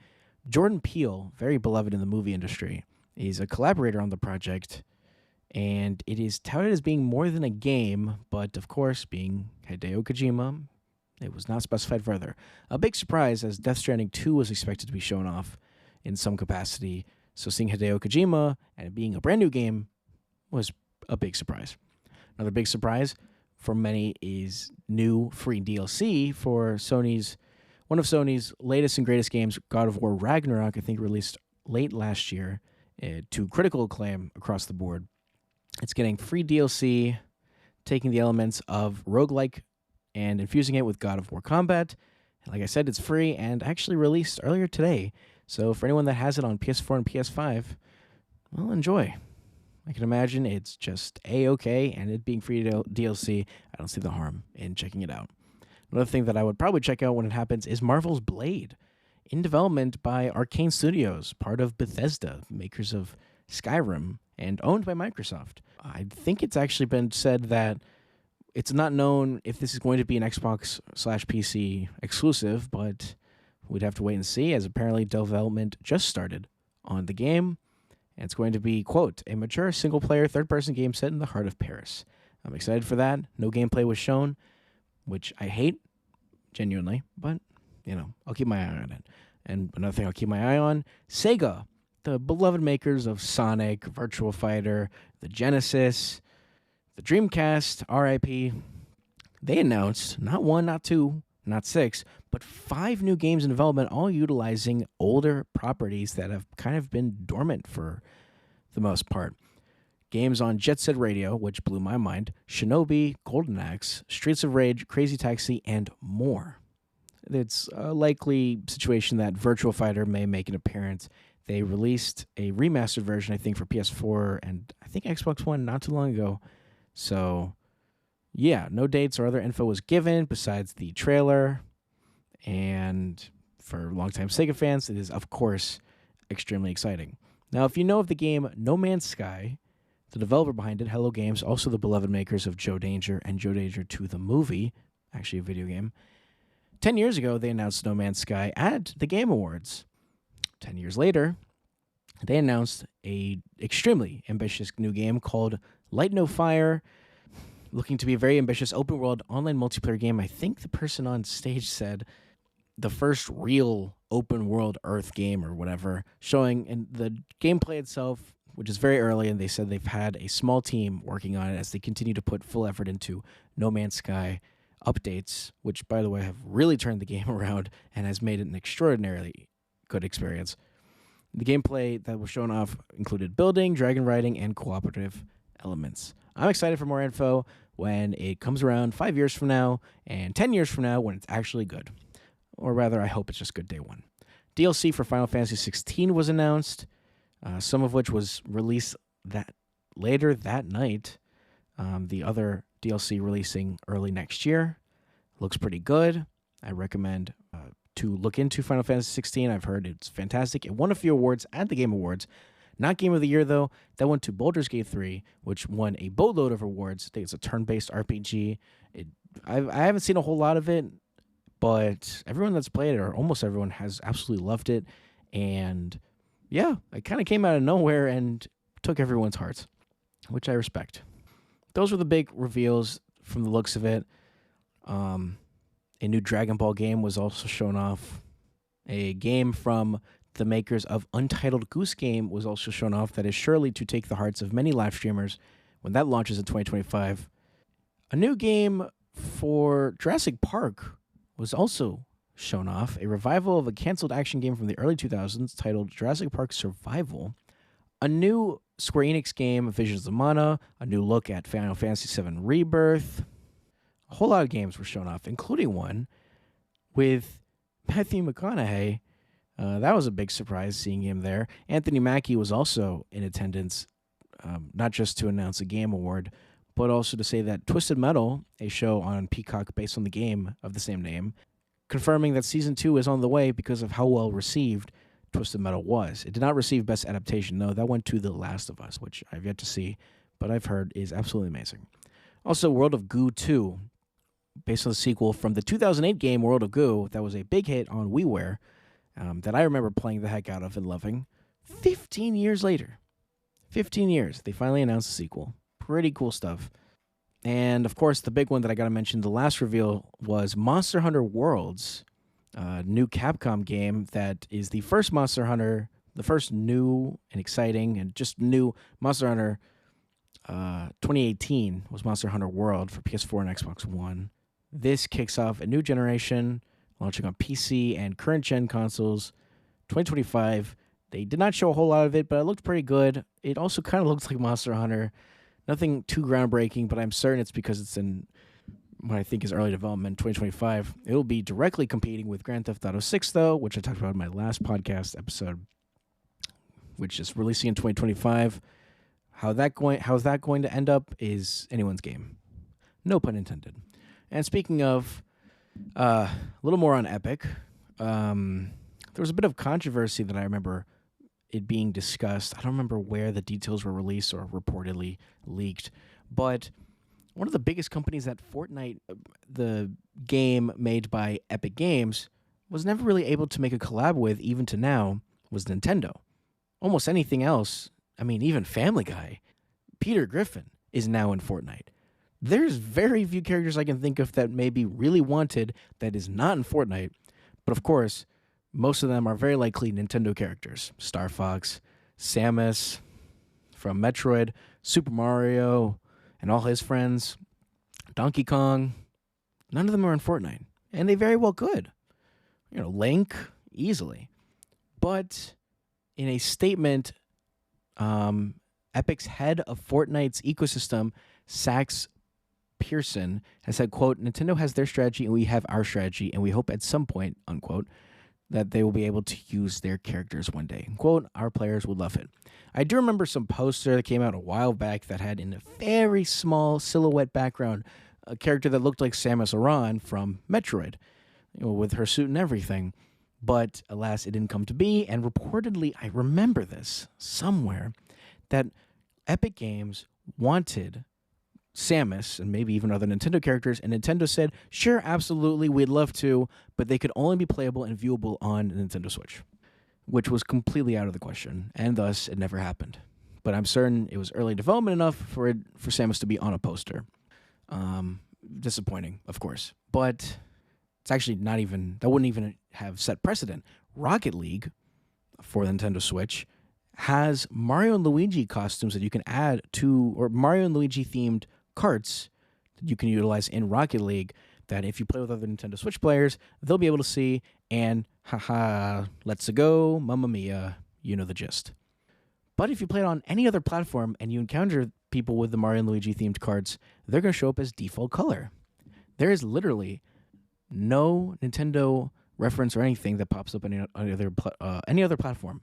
Jordan Peele, very beloved in the movie industry, is a collaborator on the project, and it is touted as being more than a game, but of course, being Hideo Kojima, it was not specified further. A big surprise, as Death Stranding 2 was expected to be shown off in some capacity, so seeing Hideo Kojima and it being a brand new game was a big surprise. Another big surprise for many is new free DLC for one of Sony's latest and greatest games, God of War Ragnarok, I think released late last year to critical acclaim across the board. It's getting free DLC, taking the elements of roguelike and infusing it with God of War combat. Like I said, it's free and actually released earlier today. So for anyone that has it on PS4 and PS5, well, enjoy. I can imagine it's just A-okay, and it being free DLC, I don't see the harm in checking it out. Another thing that I would probably check out when it happens is Marvel's Blade, in development by Arcane Studios, part of Bethesda, makers of Skyrim, and owned by Microsoft. I think it's actually been said that it's not known if this is going to be an Xbox/PC exclusive, but we'd have to wait and see, as apparently development just started on the game. And it's going to be, quote, a mature single-player third-person game set in the heart of Paris. I'm excited for that. No gameplay was shown, which I hate, genuinely, but, I'll keep my eye on it. And another thing I'll keep my eye on, Sega, the beloved makers of Sonic, Virtua Fighter, the Genesis, the Dreamcast, RIP, they announced not 1, not 2, not 6, but 5 new games in development, all utilizing older properties that have kind of been dormant for the most part. Games on Jet Set Radio, which blew my mind, Shinobi, Golden Axe, Streets of Rage, Crazy Taxi, and more. It's a likely situation that Virtua Fighter may make an appearance. They released a remastered version, I think, for PS4 and I think Xbox One not too long ago. So, yeah, no dates or other info was given besides the trailer. And for longtime Sega fans, it is, of course, extremely exciting. Now, if you know of the game No Man's Sky, the developer behind it, Hello Games, also the beloved makers of Joe Danger and Joe Danger 2 the movie, actually a video game, 10 years ago, they announced No Man's Sky at the Game Awards. 10 years later, they announced a extremely ambitious new game called Light No Fire, looking to be a very ambitious open-world online multiplayer game. I think the person on stage said the first real open-world Earth game or whatever, showing in the gameplay itself, which is very early, and they said they've had a small team working on it as they continue to put full effort into No Man's Sky updates, which, by the way, have really turned the game around and has made it an extraordinarily good experience. The gameplay that was shown off included building, dragon riding, and cooperative elements. I'm excited for more info when it comes around 5 years from now and 10 years from now when it's actually good. Or rather, I hope it's just good day one. DLC for Final Fantasy XVI was announced, some of which was released later that night. The other DLC releasing early next year. Looks pretty good. I recommend to look into Final Fantasy XVI. I've heard it's fantastic. It won a few awards at the Game Awards. Not Game of the Year, though. That went to Baldur's Gate 3, which won a boatload of awards. I think it's a turn-based RPG. I haven't seen a whole lot of it, but everyone that's played it, or almost everyone, has absolutely loved it. And yeah, it kind of came out of nowhere and took everyone's hearts, which I respect. Those were the big reveals from the looks of it. A new Dragon Ball game was also shown off. A game from the makers of Untitled Goose Game was also shown off that is surely to take the hearts of many live streamers when that launches in 2025. A new game for Jurassic Park was also shown off. A revival of a canceled action game from the early 2000s titled Jurassic Park Survival. A new Square Enix game, Visions of Mana. A new look at Final Fantasy VII Rebirth. A whole lot of games were shown off, including one with Matthew McConaughey. That was a big surprise, seeing him there. Anthony Mackie was also in attendance, not just to announce a game award, but also to say that Twisted Metal, a show on Peacock based on the game of the same name, confirming that Season 2 is on the way because of how well received Twisted Metal was. It did not receive Best Adaptation, though. That went to The Last of Us, which I've yet to see, but I've heard is absolutely amazing. Also, World of Goo 2, based on the sequel from the 2008 game World of Goo, that was a big hit on WiiWare, that I remember playing the heck out of and loving. 15 years later, 15 years, they finally announced the sequel. Pretty cool stuff. And, of course, the big one that I got to mention, the last reveal, was Monster Hunter Worlds, a new Capcom game that is the first Monster Hunter, the first new and exciting and just new Monster Hunter. 2018 was Monster Hunter World for PS4 and Xbox One. This kicks off a new generation, launching on PC and current-gen consoles. 2025, they did not show a whole lot of it, but it looked pretty good. It also kind of looks like Monster Hunter. Nothing too groundbreaking, but I'm certain it's because it's in what I think is early development, 2025. It'll be directly competing with Grand Theft Auto 6, though, which I talked about in my last podcast episode, which is releasing in 2025. How's that going to end up is anyone's game. No pun intended. And speaking of a little more on Epic, there was a bit of controversy that I remember it being discussed. I don't remember where the details were released or reportedly leaked, but one of the biggest companies at Fortnite, the game made by Epic Games, was never really able to make a collab with, even to now, was Nintendo. Almost anything else, I mean, even Family Guy, Peter Griffin is now in Fortnite. There's very few characters I can think of that may be really wanted that is not in Fortnite, but of course, most of them are very likely Nintendo characters. Star Fox, Samus from Metroid, Super Mario, and all his friends, Donkey Kong. None of them are in Fortnite, and they very well could. Link, easily. But in a statement, Epic's head of Fortnite's ecosystem, Sax Pearson, has said, quote, Nintendo has their strategy and we have our strategy, and we hope at some point, unquote, that they will be able to use their characters one day. Quote, our players would love it. I do remember some poster that came out a while back that had in a very small silhouette background a character that looked like Samus Aran from Metroid, with her suit and everything. But alas, it didn't come to be, and reportedly, I remember this somewhere, that Epic Games wanted Samus and maybe even other Nintendo characters, and Nintendo said, sure, absolutely, we'd love to, but they could only be playable and viewable on Nintendo Switch, which was completely out of the question, and thus it never happened. But I'm certain it was early development enough for Samus to be on a poster. Disappointing, of course, but it's actually not even, that wouldn't even have set precedent. Rocket League for the Nintendo Switch has Mario and Luigi costumes that you can add to, or Mario and Luigi themed carts that you can utilize in Rocket League that if you play with other Nintendo Switch players, they'll be able to see, and haha, let's go, mamma mia, you know the gist. But if you play it on any other platform and you encounter people with the Mario and Luigi themed cards, they're going to show up as default color. There is literally no Nintendo reference or anything that pops up on any other platform.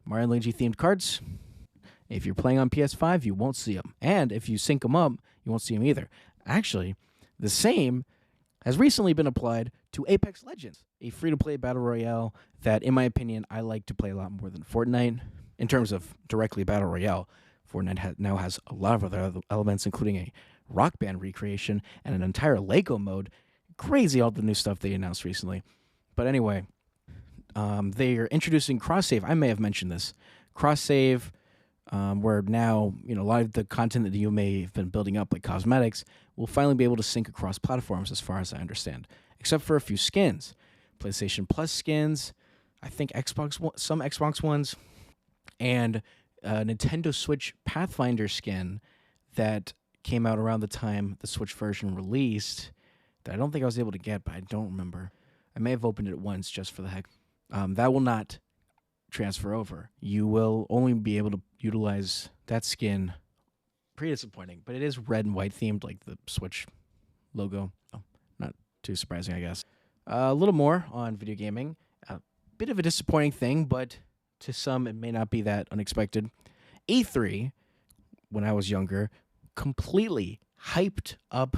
Mario and Luigi themed cards, if you're playing on PS5, you won't see them. And if you sync them up, you won't see them either. Actually, the same has recently been applied to Apex Legends, a free-to-play battle royale that, in my opinion, I like to play a lot more than Fortnite. In terms of directly battle royale, Fortnite now has a lot of other elements, including a rock band recreation and an entire Lego mode. Crazy, all the new stuff they announced recently. But anyway, they are introducing cross-save. I may have mentioned this. Cross-save, where now, a lot of the content that you may have been building up, like cosmetics, will finally be able to sync across platforms, as far as I understand. Except for a few skins. PlayStation Plus skins, I think some Xbox ones, and a Nintendo Switch Pathfinder skin that came out around the time the Switch version released that I don't think I was able to get, but I don't remember. I may have opened it once just for the heck. That will not transfer over. You will only be able to utilize that skin. Pretty disappointing, but it is red and white themed, like the Switch logo. Oh, not too surprising, I guess. A little more on video gaming. A bit of a disappointing thing, but to some, it may not be that unexpected. E3, when I was younger, completely hyped up,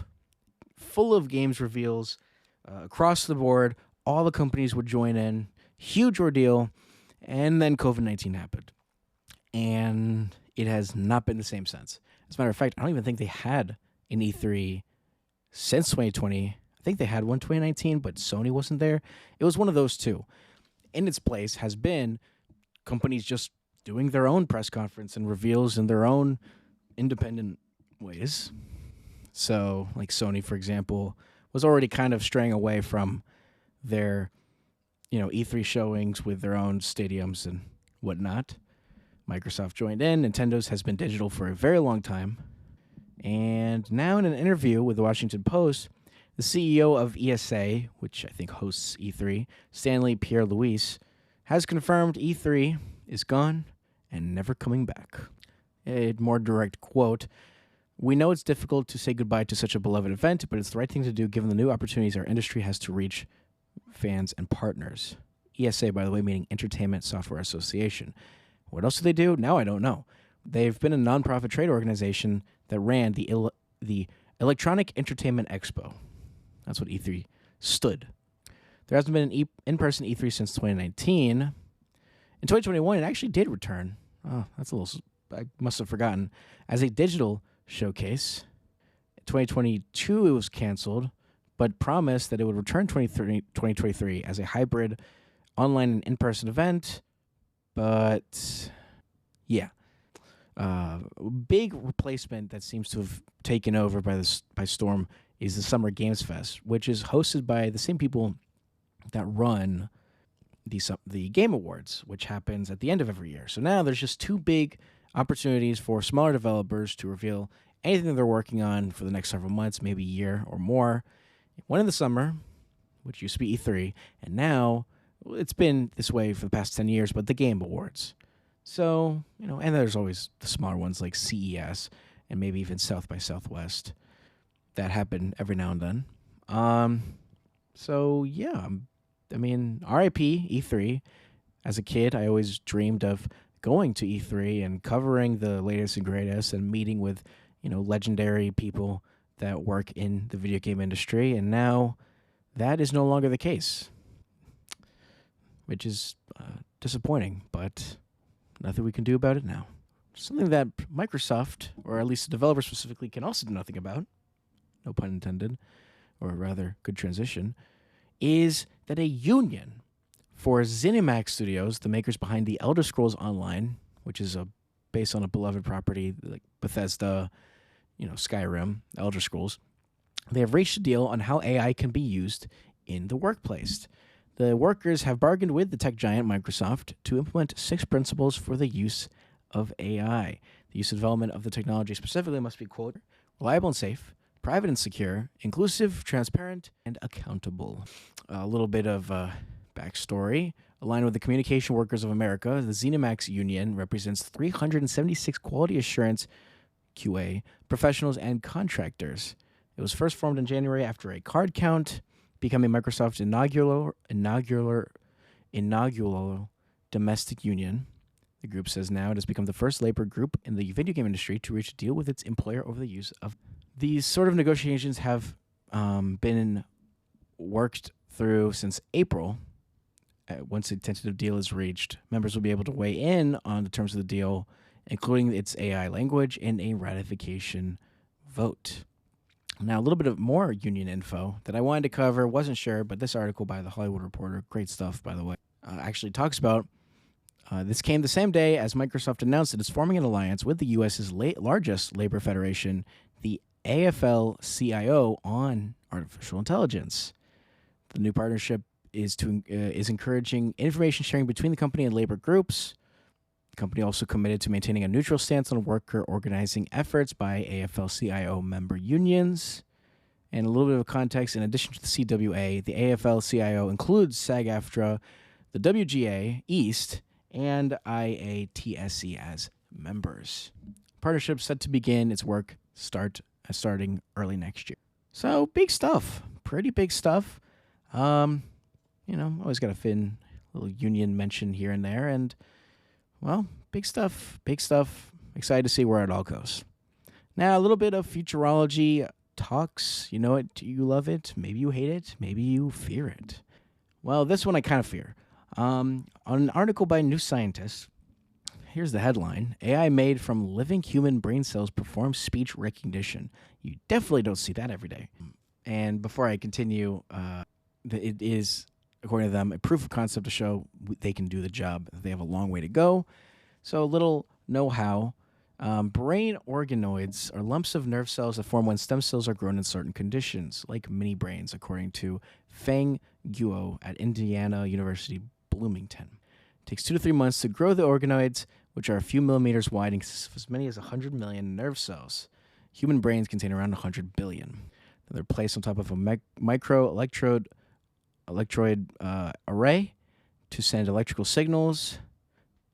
full of games reveals across the board. All the companies would join in. Huge ordeal. And then COVID-19 happened. And it has not been the same since. As a matter of fact, I don't even think they had an E3 since 2020. I think they had one 2019, but Sony wasn't there. It was one of those two. In its place has been companies just doing their own press conference and reveals in their own independent ways. So, like Sony, for example, was already kind of straying away from their, E3 showings with their own stadiums and whatnot. Microsoft joined in. Nintendo's has been digital for a very long time. And now in an interview with the Washington Post, the CEO of ESA, which I think hosts E3, Stanley Pierre-Louis, has confirmed E3 is gone and never coming back. A more direct quote, "We know it's difficult to say goodbye to such a beloved event, but it's the right thing to do given the new opportunities our industry has to reach fans and partners." ESA, by the way, meaning Entertainment Software Association. What else do they do? Now I don't know. they've been a nonprofit trade organization that ran the Electronic Entertainment Expo. That's what E3 stood. There hasn't been an in-person E3 since 2019. In 2021, it actually did return. Oh, that's a little... I must have forgotten. As a digital showcase. In 2022, it was canceled, but promised that it would return 2023 as a hybrid online and in-person event. But, yeah. Big replacement that seems to have taken over by storm is the Summer Games Fest, which is hosted by the same people that run the Game Awards, which happens at the end of every year. So now there's just two big opportunities for smaller developers to reveal anything that they're working on for the next several months, maybe a year or more. One in the summer, which used to be E3, and now it's been this way for the past 10 years, but the Game Awards. So, and there's always the smaller ones like CES and maybe even South by Southwest that happen every now and then. So, yeah, RIP E3. As a kid, I always dreamed of going to E3 and covering the latest and greatest and meeting with, legendary people that work in the video game industry. And now that is no longer the case, which is disappointing, but nothing we can do about it now. Something that Microsoft, or at least the developers specifically, can also do nothing about, no pun intended, or rather, good transition, is that a union for ZeniMax Studios, the makers behind the Elder Scrolls Online, which is based on a beloved property like Bethesda, Skyrim, Elder Scrolls, they have reached a deal on how AI can be used in the workplace. The workers have bargained with the tech giant Microsoft to implement 6 principles for the use of AI. The use and development of the technology specifically must be, quote, reliable and safe, private and secure, inclusive, transparent, and accountable. A little bit of backstory. Aligned with the Communication Workers of America, the ZeniMax Union represents 376 quality assurance QA professionals and contractors. It was first formed in January after a card count, becoming Microsoft's inaugural domestic union. The group says now it has become the first labor group in the video game industry to reach a deal with its employer over the use of. These sort of negotiations have been worked through since April. Once a tentative deal is reached, members will be able to weigh in on the terms of the deal, including its AI language, in a ratification vote. Now, a little bit of more union info that I wanted to cover. Wasn't sure, but this article by The Hollywood Reporter, great stuff, by the way, actually talks about this came the same day as Microsoft announced it is forming an alliance with the U.S.'s largest labor federation, the AFL-CIO, on artificial intelligence. The new partnership is encouraging information sharing between the company and labor groups. The company also committed to maintaining a neutral stance on worker organizing efforts by AFL-CIO member unions. And a little bit of context, in addition to the CWA, the AFL-CIO includes SAG-AFTRA, the WGA East, and IATSE as members. Partnership set to begin its work starting early next year. So big stuff, pretty big stuff. Always got to fit in a little union mention here and there, and well, big stuff. Excited to see where it all goes. Now, a little bit of futurology talks. You know it, you love it, maybe you hate it, maybe you fear it. Well, this one I kind of fear. On an article by New Scientist, here's the headline: AI made from living human brain cells performs speech recognition. You definitely don't see that every day. And before I continue, it is, according to them, a proof of concept to show they can do the job. They have a long way to go. So a little know-how. Brain organoids are lumps of nerve cells that form when stem cells are grown in certain conditions, like mini brains, according to Feng Guo at Indiana University, Bloomington. It takes 2 to 3 months to grow the organoids, which are a few millimeters wide and consist of as many as 100 million nerve cells. Human brains contain around 100 billion. They're placed on top of a micro electrode array to send electrical signals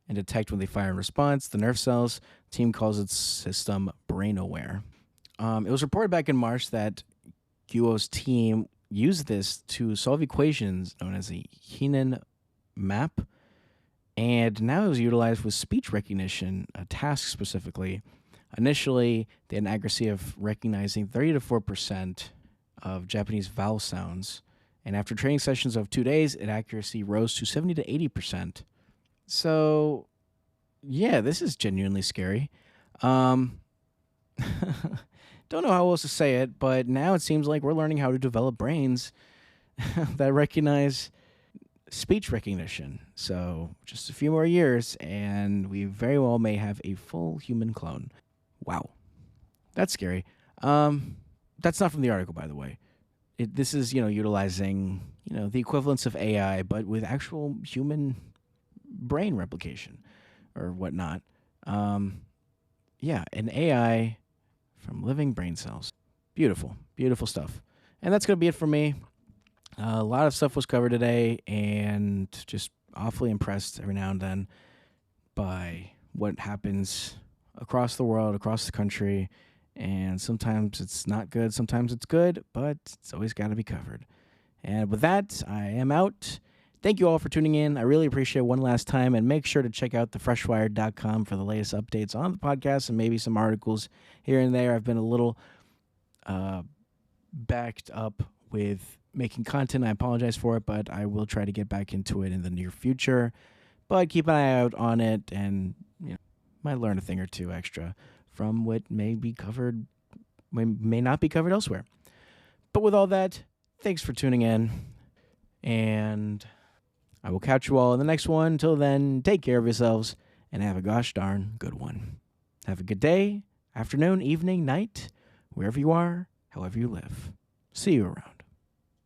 and detect when they fire in response. The nerve cells team calls its system brain aware. It was reported back in March that Guo's team used this to solve equations known as a Heenan map And now it was utilized with speech recognition, a task specifically. Initially, they had an accuracy of recognizing 30 to 4% of Japanese vowel sounds. And after training sessions of 2 days, its accuracy rose to 70 to 80%. So, yeah, this is genuinely scary. Don't know how else to say it, but now it seems like we're learning how to develop brains that recognize speech recognition. So just a few more years, and we very well may have a full human clone. Wow, that's scary. That's not from the article, by the way. This is utilizing the equivalence of AI, but with actual human brain replication or whatnot. Yeah, an AI from living brain cells. Beautiful, beautiful stuff. And that's going to be it for me. A lot of stuff was covered today, and just awfully impressed every now and then by what happens across the world, across the country. And sometimes it's not good, sometimes it's good, but it's always got to be covered. And with that, I am out. Thank you all for tuning in. I really appreciate it one last time, and make sure to check out thefreshwire.com for the latest updates on the podcast and maybe some articles here and there. I've been a little backed up with making content. I apologize for it, but I will try to get back into it in the near future. But keep an eye out on it, and might learn a thing or two extra from what may be covered, may not be covered elsewhere. But with all that, thanks for tuning in, and I will catch you all in the next one. Until then, take care of yourselves and have a gosh darn good one. Have a good day, afternoon, evening, night, wherever you are, however you live. See you around.